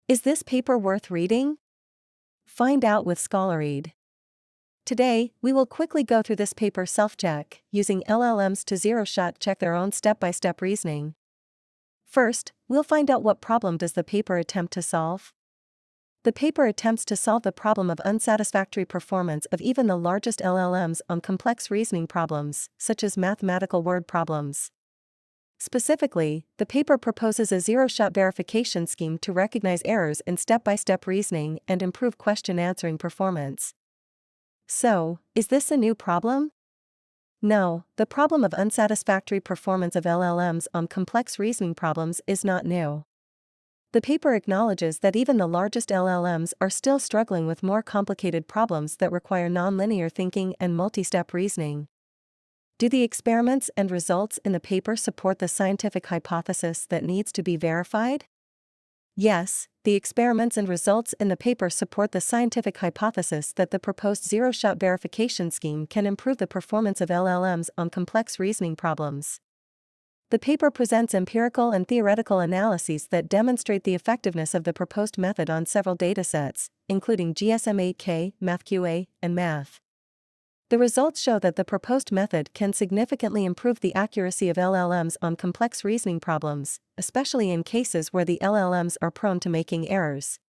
Is this paper worth reading? Find out with Scholaread. Today, we will quickly go through this paper SelfCheck, using LLMs to zero-shot check their own step-by-step reasoning. First, we'll find out what problem does the paper attempt to solve. The paper attempts to solve the problem of unsatisfactory performance of even the largest LLMs on complex reasoning problems, such as mathematical word problems. Specifically, the paper proposes a zero-shot verification scheme to recognize errors in step-by-step reasoning and improve question answering performance. So, is this a new problem? No, the problem of unsatisfactory performance of LLMs on complex reasoning problems is not new. The paper acknowledges that even the largest LLMs are still struggling with more complicated problems that require nonlinear thinking and multi-step reasoning. Do the experiments and results in the paper support the scientific hypothesis that needs to be verified? Yes, the experiments and results in the paper support the scientific hypothesis that the proposed zero-shot verification scheme can improve the performance of LLMs on complex reasoning problems. The paper presents empirical and theoretical analyses that demonstrate the effectiveness of the proposed method on several datasets, including GSM-8K, MathQA, and Math. The results show that the proposed method can significantly improve the accuracy of LLMs on complex reasoning problems, especially in cases where the LLMs are prone to making errors.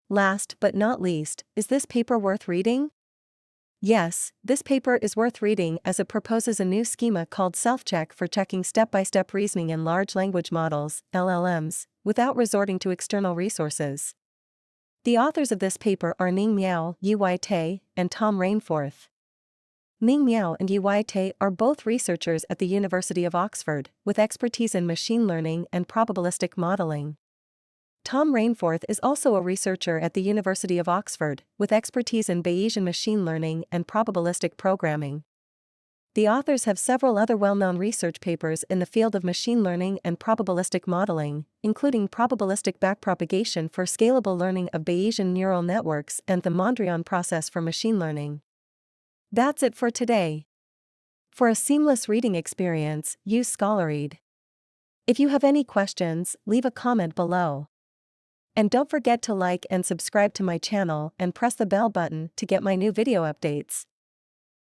Last but not least, is this paper worth reading? Yes, this paper is worth reading as it proposes a new schema called SelfCheck for checking step-by-step reasoning in large language models, LLMs, without resorting to external resources. The authors of this paper are Ning Miao, Yi Te, and Tom Rainforth. Ning Miao and Yi Te are both researchers at the University of Oxford, with expertise in machine learning and probabilistic modeling. Tom Rainforth is also a researcher at the University of Oxford, with expertise in Bayesian machine learning and probabilistic programming. The authors have several other well-known research papers in the field of machine learning and probabilistic modeling, including probabilistic backpropagation for scalable learning of Bayesian neural networks and the Mondrian process for machine learning. That's it for today. For a seamless reading experience, use Scholaread. If you have any questions, leave a comment below. And don't forget to like and subscribe to my channel and press the bell button to get my new video updates.